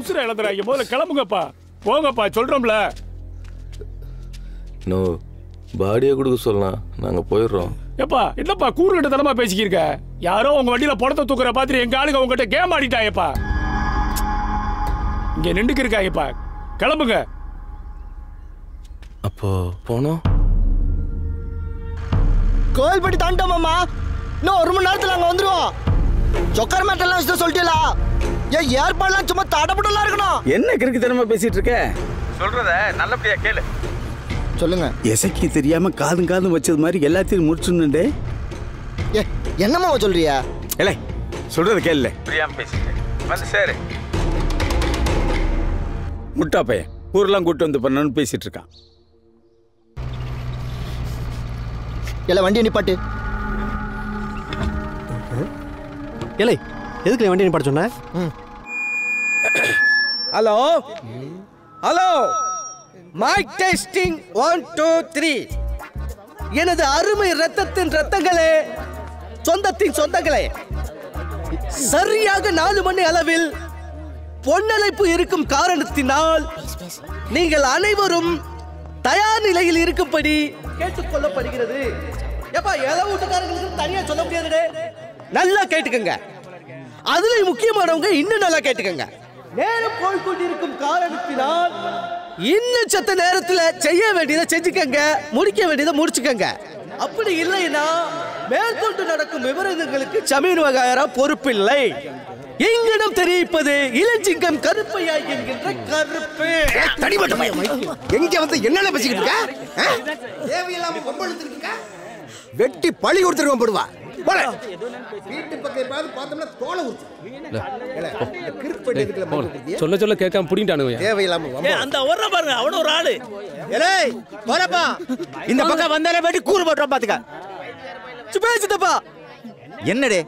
உசுர இழந்துறாங்க. முதல்ல கிளம்புங்கப்பா, போங்கப்பா, சொல்றோம்ல. நோ, பாடியை கொடுக்க சொல்லலாம், நாங்க போயிடுறோம். எப்பா என்னப்பா கூறுகிட்ட தனமா பேசிக்கிருக்க? யாரோ உங்க வண்டியில படத்தை தூக்குற பாத்திரம் எங்க ஆளுங்க உங்ககிட்ட கேம் ஆடிட்டாயப்பா. இங்க நின்றுக்கு இருக்காயப்பா, கிளம்புங்க. அப்போ போனோம். கோயில்பட்டி தாண்டோம் மாமா. இன்னும் 1 மணி நேரத்துல அங்க வந்துருவோம். சொக்கர் மேட்டெல்லாம் சொல்லிட்டீங்களா? ஏன் ஏற்பாடுலாம் சும்மா தடபுடலாம் இருக்கணும். என்ன கிறுக்கு தனமா பேசிட்டு இருக்க? சொல்றத நல்லபடியா கேளு. சொல்லுங்க. எசைக்கு தெரியாம காதும் வச்சது மாதிரி எல்லாத்தையும் முடிச்சுன்னுடே. ஏ என்னம்மா சொல்றியா? இல்லை சொல்றத கேள்ல. புரியாம பேசிட்டு வந்து சேரு. முட்டா பையன் ஊரெல்லாம் கூட்டு வந்து பண்ணணும்னு பேசிட்டு இருக்கான். இல்லை வண்டியை நிப்பாட்டு. இல்லை எதுக்கு வண்டியை நிப்பாட்ட சொன்ன? Hello hello, mic testing 1 2 3. எனது அருமை ரத்தத்தின் ரத்தங்களே, சொந்தத்தின் சொந்தங்களே, சரியாக 4 மணி அளவில் பொன்னழைப்பு இருக்கும் காரணத்தினால் நீங்கள் அனைவரும் தயார் நிலையில் இருக்கும்படி கேட்டுக்கொள்ளப்படுகிறது. எப்பா ஏதோ வீட்டுக்காரங்களுக்கு தனியா சொல்ல முடியாது. நல்லா கேட்டுக்கங்க. அதுல முக்கியமானவங்க இன்னும் நல்லா கேட்டுக்கங்க. நேரம் போய்கொண்டிருக்கும் காரணத்தினால் இன்னும் சத்த நேரத்தில் செய்ய வேண்டியதை செஞ்சுக்கங்க, முடிக்க வேண்டியதை முடிச்சுக்கங்க. அப்படி இல்லைன்னா மேற்கொண்டு நடக்கும் விவரங்களுக்கு ஜமீன் வகையரா பொறுப்பில்லை. எங்களிடம் தெரிவிப்பது இளஞ்சிங்கம் கருப்பையா என்கின்ற கருப்பு. எங்க வந்து என்னென்ன பேசிக்கிட்டு இருக்க? தேவையில்லாம கொம்பழுத்துக்கிட்டு இருக்க. வெட்டி பழி கொடுத்துருவோம் போடுவா. வீட்டு பக்கம் பார்த்தோம்னா தோலை சொல்ல சொல்ல கேட்காம புடிங்கிட்டானுங்க. தேவையில்லாம அந்த ஒரு பாருங்க, அவன ஒரு ஆளு. ஏய் போறப்பா, இந்த பக்கம் வந்தாலே வெட்டி கூறு போட்டுறோம் பாத்துக்க. சுபேசிதப்பா என்னடே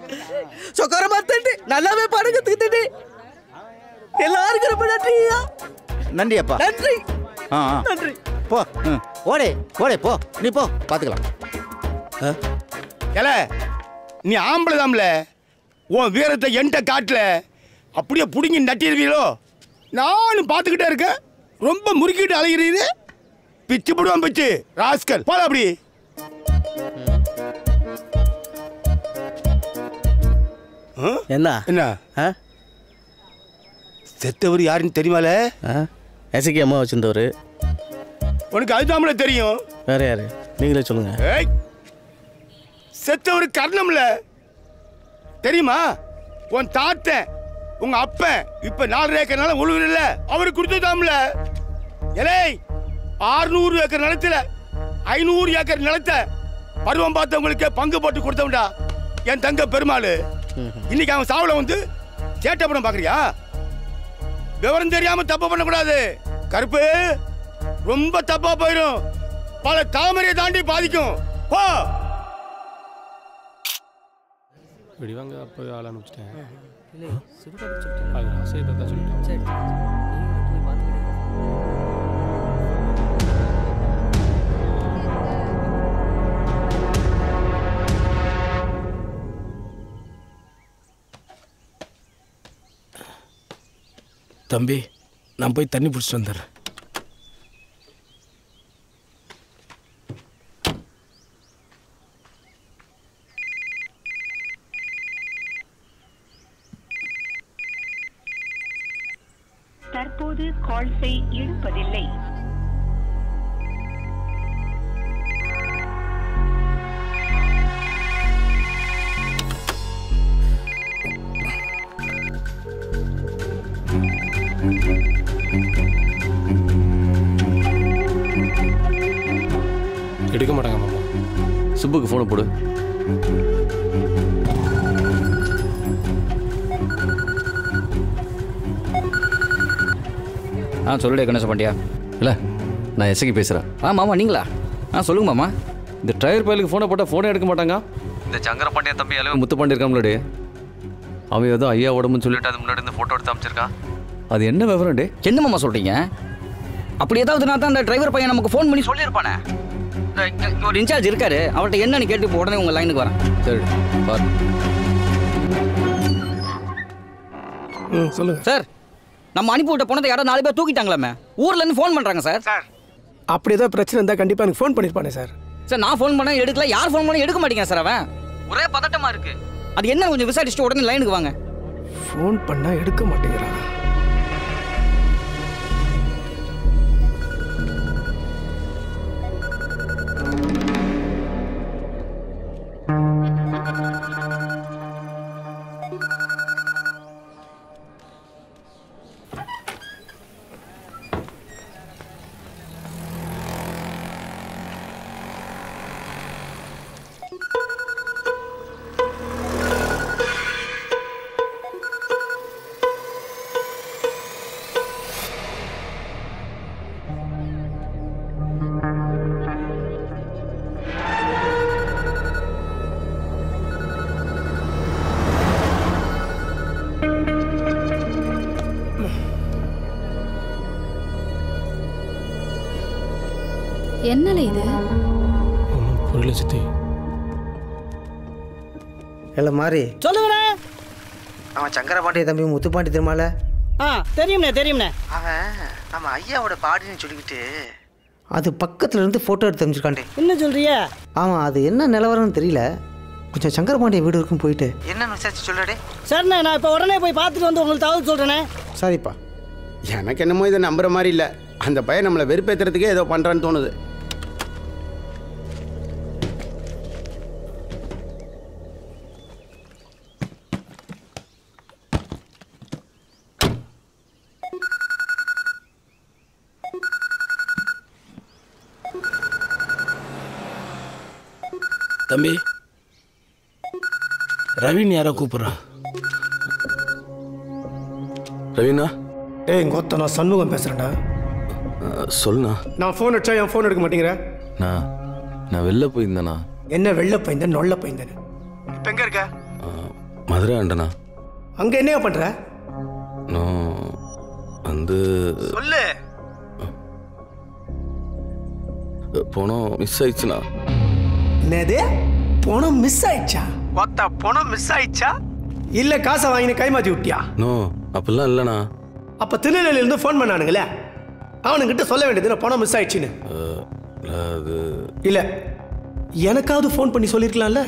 சொக்கர மாத்தண்டி நல்லாவே பாடுங்க தீத்தண்டி. எல்லாருக்கும் ரொம்ப நன்றியா. நன்றி அப்பா. நன்றி நன்றி. போ ஓடே ஓடே போ, நீ போ பாத்துக்கலாம். ஏல நீ ஆம்பளை தாம்ல, உன் வீரத்தை என்கிட்ட காட்டல, அப்படியே பிடிங்கி நட்டிடுவீங்களோ? நானும் பார்த்துக்கிட்டே இருக்கேன். ரொம்ப முறுக்கிட்டு அலைகிறீரு. பிச்சு போடுவான் பிச்சு ராஸ்கல். போல அப்படி. என்ன என்ன செத்தவர் யாருன்னு தெரியுமால? எசக்கி அம்மா வச்சிருந்தவர். உனக்கு அதுதாமல தெரியும். வேற யாரு? நீங்களே சொல்லுங்க. செத்தவர் கர்ணம்ல தெரியுமா? உன் தாத்தன் உங்க அப்பன் இப்ப 4 ஏக்கர் நிலம் உழுவுல அவருக்கு கொடுத்ததாம்ல. ஏலே 600 ஏக்கர் நிலத்துல 500 ஏக்கர் நிலத்தை பருவம் பார்த்தவங்களுக்கு பங்கு போட்டு கொடுத்தவன்டா என் தங்க பெருமாள். இன்னைக்கு அவன் சாவுல வந்து சேட்டை படம் பாக்குறியா? விவரம் தெரியாம தப்பு பண்ணக்கூடாது கருப்பு. ரொம்ப தப்பா போயிடும். பல தாமரையை தாண்டி பாதிக்கும். போ. வெடிவாங்க அப்போ ஆள் அனுப்பிச்சிட்டேன். தம்பி, நான் போய் தண்ணி பிடிச்சிட்டு வந்துடுறேன். தற்போது கால்ஸை எடுப்பதில்லை. எடுக்க மாட்டாங்க மாமா. சுப்புக்கு ஃபோனை போடு. சொல்லுடே கணேச பாண்டியா. இல்லை, நான் எஸ்ஐக்கு பேசுகிறேன். மாமா நீங்களா? சொல்லுங்க மாமா. இந்த டிரைவர் பயலுக்கு ஃபோனை போட்டால் ஃபோனே எடுக்க மாட்டாங்க. இந்த சங்கர பாண்டியன் தம்பி அளவு முத்து பாண்டி இருக்காங்களே, அவன் ஏதோ ஐயா உடம்புன்னு சொல்லிட்டு அது முன்னாடி இந்த ஃபோட்டோ எடுத்து அமைச்சிருக்கான். அது என்ன விவரம் டே? என்ன மாமா சொல்கிறீங்க? அப்படி ஏதாவது நான் தான் அந்த டிரைவர் பையன் நமக்கு ஃபோன் பண்ணி சொல்லியிருப்பானே. ஒரு இன்சார்ஜ் இருக்காரு, அவர்கிட்ட என்னன்னு கேட்டு இப்போ உடனே உங்கள் லைனுக்கு வரேன். சரி பாரு. சொல்லுங்க சார். நம்ம அனுப்பி விட்ட பணத்தை யாரோ 4 பேர் தூக்கிட்டாங்களாமே. ஊர்ல இருந்து ஃபோன் பண்றாங்க சார். சார் அப்படி ஏதோ பிரச்சனை இருந்தா கண்டிப்பா எனக்கு ஃபோன் பண்ணிருப்பானே சார். சார் நான் ஃபோன் பண்ண எடுக்கல, யார் ஃபோன் பண்ண எடுக்க மாட்டேங்க சார். அவன் ஒரே பதட்டமா இருக்கு. அது என்ன கொஞ்சம் விசாரிச்சுட்டு உடனே லைனுக்கு வாங்க. ஃபோன் பண்ணா எடுக்க மாட்டேங்கிறாங்க. என்னல இது? ஒன்றும் புரியல சித்தி. இல்லை மாறி சொல்லுங்கண்ணே. அவன் சங்கரபாண்டிய தம்பி முத்துப்பாண்டி தெரியுமால? தெரியும்ண்ணே தெரியும்ண்ணே. அவன் நம்ம ஐயாவோட பாடின்னு சொல்லிக்கிட்டு அது பக்கத்துல இருந்து ஃபோட்டோ எடுத்து அமைச்சிருக்காண்டே. என்ன சொல்றியா? ஆமாம், அது என்ன நிலவரம்னு தெரியல. கொஞ்சம் சங்கரபாண்டிய வீடு இருக்கும் போயிட்டு என்னன்னு விசாரிச்சு சொல்லடே. சரிண்ணே, நான் இப்போ உடனே போய் பார்த்துட்டு வந்து உங்களுக்கு தகவல் சொல்கிறேண்ணே. சரிப்பா. எனக்கு என்னமோ இதை நம்புற மாதிரி இல்லை. அந்த பையன் நம்மளை வெறுப்பேற்றுறதுக்கே ஏதோ பண்ணுறான்னு தோணுது. தம்பி ரவின்னு யாரோ கூப்பிட்றான். ரவீனா? ஏய் கொத்த, நான் சண்முகம் பேசுகிறேன்டா. சொல்லுண்ணா. நான் ஃபோன் அடிச்சா என் ஃபோன் எடுக்க மாட்டேங்கிற. நான் வெளில போயிருந்தேண்ணா. என்ன வெள்ள பையன் நொல்ல பையன்? இப்போ எங்கே இருக்க? மதுரை ஆண்டண்ணா. அங்கே என்னையா பண்ணுற? நான் வந்து சொல்லு. பணம் மிஸ் ஆயிடுச்சுண்ணா. என்னது? பணம் மிஸ் ஆயிடுச்சா? ஒத்த பணம் மிஸ் ஆயிடுச்சா இல்லை காசை வாங்கின கைமாற்றி விட்டியா? நோ, அப்படிலாம் இல்லைண்ணா. அப்போ திருநெல்வேலியிலேருந்து ஃபோன் பண்ணானுங்களே, அவனுங்கிட்ட சொல்ல வேண்டியது பணம் மிஸ் ஆயிடுச்சுன்னு. அது இல்லை, எனக்காவது ஃபோன் பண்ணி சொல்லியிருக்கலாம்ல.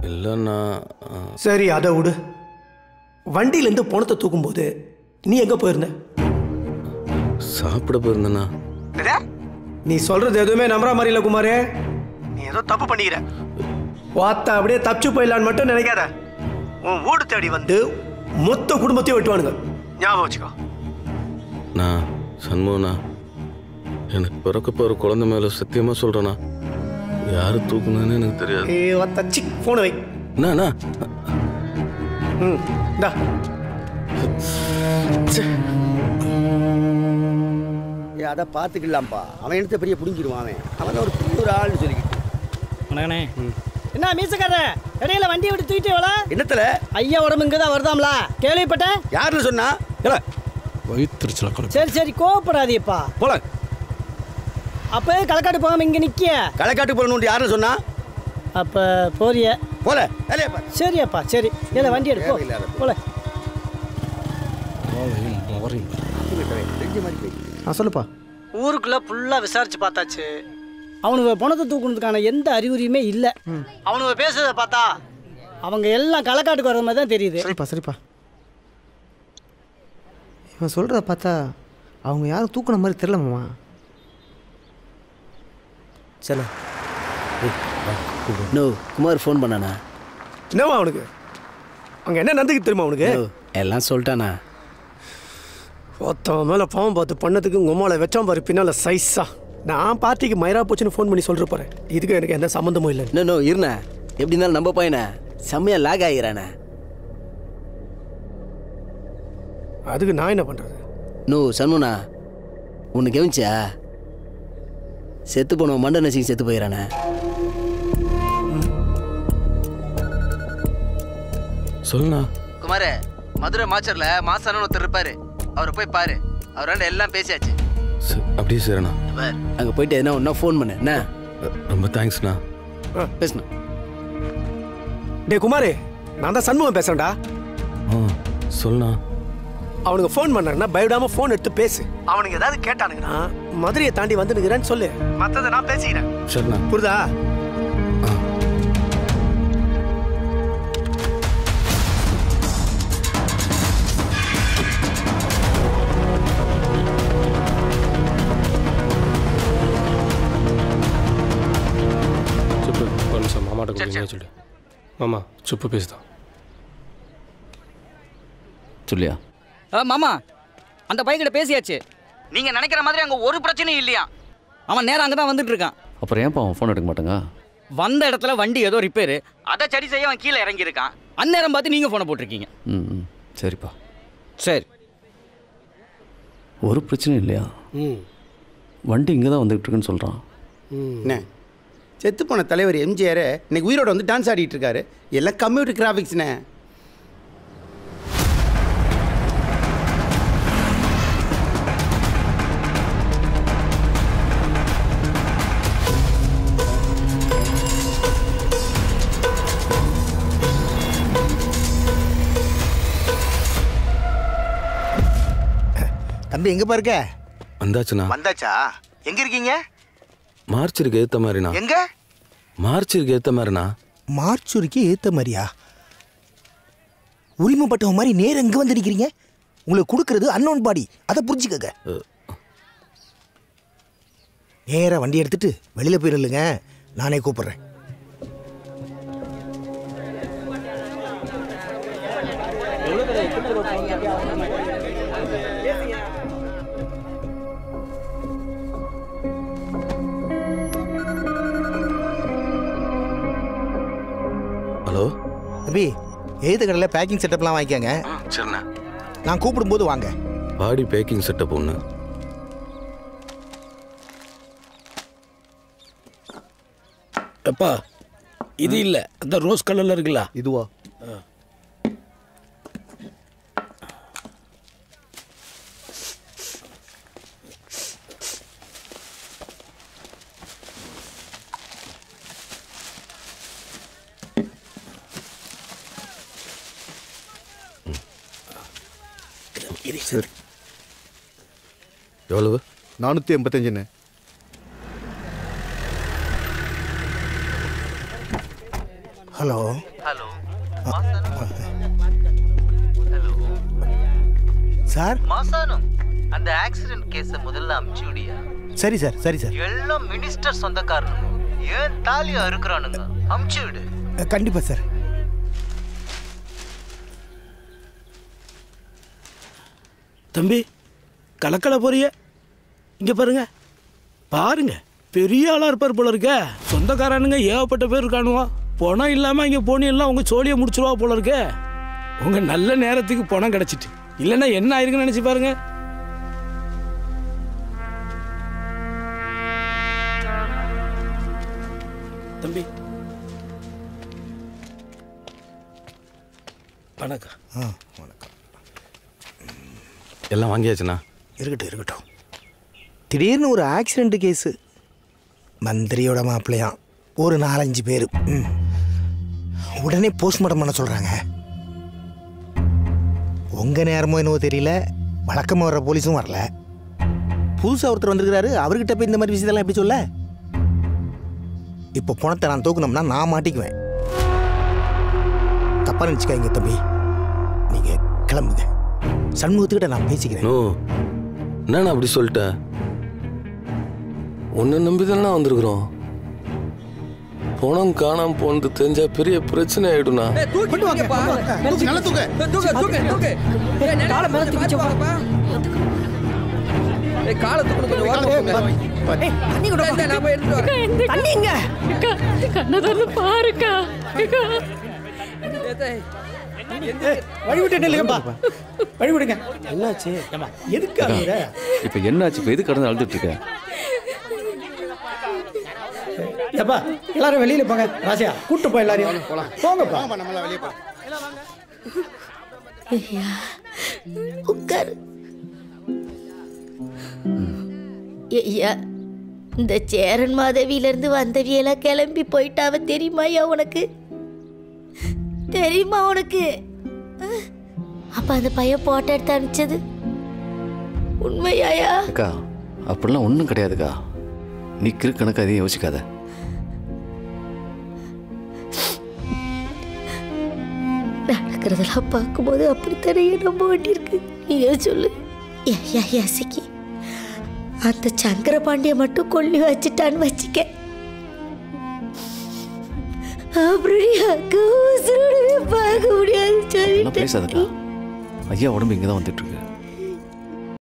இல்லைண்ணா. சரி அதை விடு. வண்டியிலேருந்து பணத்தை தூக்கும்போது நீ எங்கே போயிருந்த? சாப்பிட போயிருந்தேண்ணா. நீ சொல்றது எதுவுமே நம்புற மாதிரி இல்லை குமாரே. நீ ஏதோ தப்பு பண்ணிக்கிற. வாத்தா அப்படியே தப்பிச்சு போயிடலான்னு மட்டும் நினைக்காத. உன் வீடு தேடி வந்து மொத்த குடும்பத்தையும் வெட்டுவானுங்க, ஞாபகம் வச்சுக்கோ. நான் சண்முகண்ணா, எனக்கு பிறக்க போகிற குழந்தை மேலே சத்தியமாக சொல்கிறேண்ணா, யார் தூக்குனான்னு எனக்கு தெரியாது. ஏ வாத்தா, சிக் ஃபோனை வை. அண்ணா. இந்தா. அதை பார்த்துக்கலாம்ப்பா. அவன் எடுத்த பெரிய பிடிங்கிடுவான். அவன் ஒரு பெரிய ஒரு ஆள்னு சொல்லிக்கிட்டு. வணக்கண்ணே. என்ன மீசக்கார இடையில வண்டியை விட்டு தூக்கிட்டு எவ்வளோ என்னத்துல ஐயா உடம்பு இங்கே தான் வருதாம்ல கேள்விப்பட்டேன். யாருன்னு சொன்னா? வயிற்றுச்சல. சரி சரி கோவப்படாதீப்பா. போல அப்போ களக்காட்டு போகாம இங்கே நிற்க. களக்காட்டு போகணும்னு யாருன்னு சொன்னா? அப்போ போறிய போல. சரியாப்பா சரி. இல்லை வண்டி எடுப்போம் போல. சொல்லுப்பா. ஊருக்குள்ள ஃபுல்லாக விசாரிச்சு பார்த்தாச்சு. அவனுங்க பணத்தை தூக்குனதுக்கான எந்த அறிகுறியுமே இல்லை. அவனுங்க பேசுறதை பார்த்தா அவங்க எல்லாம் களக்காட்டுக்கு வர மாதிரி தான் தெரியுது. சரிப்பா. இவன் சொல்கிறத பார்த்தா அவங்க யாரும் தூக்குன மாதிரி தெரியலம்மா. சரி. நோ, குமார் ஃபோன் பண்ணானா? என்னவா அவனுக்கு அங்கே என்ன நடந்துக்கு தெரியுமா? அவனுக்கு எல்லாம் சொல்லிட்டானா? ஒருத்தவன் மேலே பாவம் பார்த்து பண்ணதுக்கு உங்கள் அம்மாவில் வச்சான் பாரு பின்னால் சைஸா. நான் பார்ட்டிக்கு மயிரா போச்சுன்னு ஃபோன் பண்ணி சொல்கிற போகிறேன். இதுக்கு எனக்கு எந்த சம்மந்தமும் இல்லை. நோ இருண்ணா, எப்படி இருந்தாலும் நம்ம பையனை செம்மையாக லாக் ஆகிறானே. அதுக்கு நான் என்ன பண்ணுறது? நோ சண்முனா, உன்னை கவனிச்சா? செத்து போனவன் மண்ட நசிங்க செத்து போயிடறானே. சொல்லுண்ணா. குமாரே, மதுரை மாச்சர்ல மாசான ஒருத்தர் இருப்பாரு, அவரை போய் பாரு. அவராண்ட எல்லாம் பேசியாச்சு. அப்படியே சரிண்ணா. அங்கே போயிட்டு எதுனா ஒன்றா ஃபோன் பண்ணு. என்ன? ரொம்ப தேங்க்ஸ்ண்ணா. பேசுண்ணா. டே குமாரே, நான் தான் சண்முகம் பேசுகிறேன்டா. சொல்லுண்ணா. அவனுக்கு ஃபோன் பண்ணாங்கன்னா பயப்படாம ஃபோன் எடுத்து பேசு. அவனுக்கு ஏதாவது கேட்டானுங்கன்னா மதுரையை தாண்டி வந்து நிக்கிறேன்னு சொல்லு. மத்ததை நான் பேசிக்கிறேன். சரிண்ணா. புரியுதா? சுப்பு ஒரு நிமிஷம் மாமாட்ட கொடுங்க சொல்லு. மாமா சுப்பு பேசுதான். சொல்லியா? மாமா அந்த பையன்கிட்ட பேசியாச்சு. நீங்க நினைக்கிற மாதிரி அங்க ஒரு பிரச்சனையும் இல்லையா. அவன் நேரம் அங்கே தான் வந்துட்டு இருக்கான். அப்புறம் ஏன்ப்பா அவன் ஃபோன் எடுக்க மாட்டாங்க? வந்த இடத்துல வண்டி ஏதோ ரிப்பேரு, அதை சரி செய்ய அவன் கீழே இறங்கி இருக்கான். அந்நேரம் பார்த்து நீங்க ஃபோனை போட்டிருக்கீங்க. ம் சரிப்பா. சரி. ஒரு பிரச்சனையும் இல்லையா? வண்டி இங்கே தான் வந்துகிட்டு இருக்குன்னு சொல்கிறான். என்ன செத்து போன தலைவர் எம்ஜிஆர் இன்னைக்கு உயிரோட வந்து டான்ஸ் ஆடிட்டு இருக்காரு. எல்லாம் கம்ப்யூட்டர் கிராஃபிக்ஸ்ண்ணே. தம்பி எங்க பாருக்க? வந்தாச்சுண்ணா. வந்தாச்சா? எங்க இருக்கீங்க? மார்ச்சூருக்கு ஏற்ற மாதிரிண்ணா. எங்க? மார்ச்சூருக்கு ஏற்ற மாதிரிண்ணா. மார்ச்சூருக்கு ஏற்ற மாதிரியா? உரிமைப்பட்டவன் மாதிரி நேரம் எங்கே வந்து நிற்கிறீங்க? உங்களுக்கு கொடுக்கறது அன்னோன் பாடி, அதை புரிஞ்சுக்கங்க. நேராக வண்டி எடுத்துட்டு வெளியில் போயிடலுங்க, நானே கூப்பிட்றேன். ஹலோ தம்பி, எழுத கடையில் பேக்கிங் செட்டப்லாம் வாங்கிக்கோங்க. சரிண்ணா. நான் கூப்பிடும்போது வாங்க. பாடி பேக்கிங் செட்டப் ஒன்று. எப்பா இது இல்லை, அந்த ரோஸ் கலரில் இருக்குல்ல இதுவா? எவ்வளவு? 485. Hello hello sir. மாசானம், அந்த ஆக்சிடென்ட் கேஸை முதல்ல அமுச்சு விடியா? சரி சார், சரி சார். எல்லாம் மினிஸ்டர் சொந்தக்காரனுங்க, ஏன் தாலியா இருக்கிறானுங்க, அமுச்சு விடு. கண்டிப்பாக சார். தம்பி கலக்கலை போறிய இங்கே பாருங்க பாருங்க, பெரிய ஆளாக இருப்பார் போல இருக்க. சொந்தக்காரனுங்க ஏகப்பட்ட பேர் இருக்கானுவா. பணம் இல்லாமல் இங்கே போனீங்கன்னா உங்கள் சோழியை முடிச்சிருவா போல இருக்க. உங்கள் நல்ல நேரத்துக்கு பணம் கிடச்சிட்டு, இல்லைன்னா என்ன ஆயிருக்குன்னு நினச்சி பாருங்க. தம்பி வணக்கம். வணக்கம். எல்லாம் வாங்கியாச்சுண்ணா. இருக்கட்டும் இருக்கட்டும். திடீர்னு ஒரு ஆக்சிடென்ட் கேஸு, மந்திரியோட மாப்பிள்ளையாம், ஒரு 4-5 பேர். உடனே போஸ்ட்மார்ட்டம் பண்ண சொல்கிறாங்க. உங்கள் நேரமோ என்னவோ தெரியல, வழக்கமாக வர்ற போலீஸும் வரல. புதுசாக ஒருத்தர் வந்திருக்கிறாரு, அவர்கிட்ட போய் இந்த மாதிரி விஷயத்தெல்லாம் எப்படி சொல்ல? இப்போ பணத்தை நான் தூக்கணும்னா நான் மாட்டிக்குவேன். தப்பாக நினச்சிக்காதீங்க தம்பி, நீங்கள் கிளம்புங்க. சண்முகத்துக்கிட்ட நான் பேசிக்கிறேன். என்னண்ணா அப்படி சொல்லிட்டேன்? உன்னை நம்பி தானே வந்திருக்கிறோம். பணம் காணாம போனது தெரிஞ்சா பெரிய பிரச்சனை ஆயிடும்ண்ணா. வழிவிடுங்க. என்னாச்சு? எதுக்கு இப்போ என்னாச்சு? இப்போ எது கடந்து அழுதுட்டு இருக்க? ஏப்பா எல்லாரும் வெளியில போங்க. ராசியா கூட்டு போய் எல்லாரையும் போங்கப்பா. நம்மள வெளியே போ. உட்காரு. ஐயா, இந்த சேரன் மாதவியிலிருந்து வந்தவியெல்லாம் கிளம்பி போயிட்டாவ தெரியுமாயா உனக்கு? தெரியுமா உனக்கு? அப்ப அந்த பையன் போட்டோ எடுத்து அனுப்பிச்சது உண்மையாயா? அக்கா அப்படிலாம் ஒன்றும் கிடையாதுக்கா. நீ கணக்கு அதையும் யோசிக்காத. நடக்கிறதெல்லாம் பார்க்கும்போது அப்படித்தானே நம்ப வேண்டியிருக்கு. நீயே சொல்லு. யாசிக்கு அந்த சங்கர பாண்டிய மட்டும் கொல்லி வச்சுட்டான்னு வச்சுக்க, அப்புறம் பார்க்க முடியாது. பேசாதக்கா, ஐயா உடம்பு இங்கே தான் வந்துட்டு இருக்கு.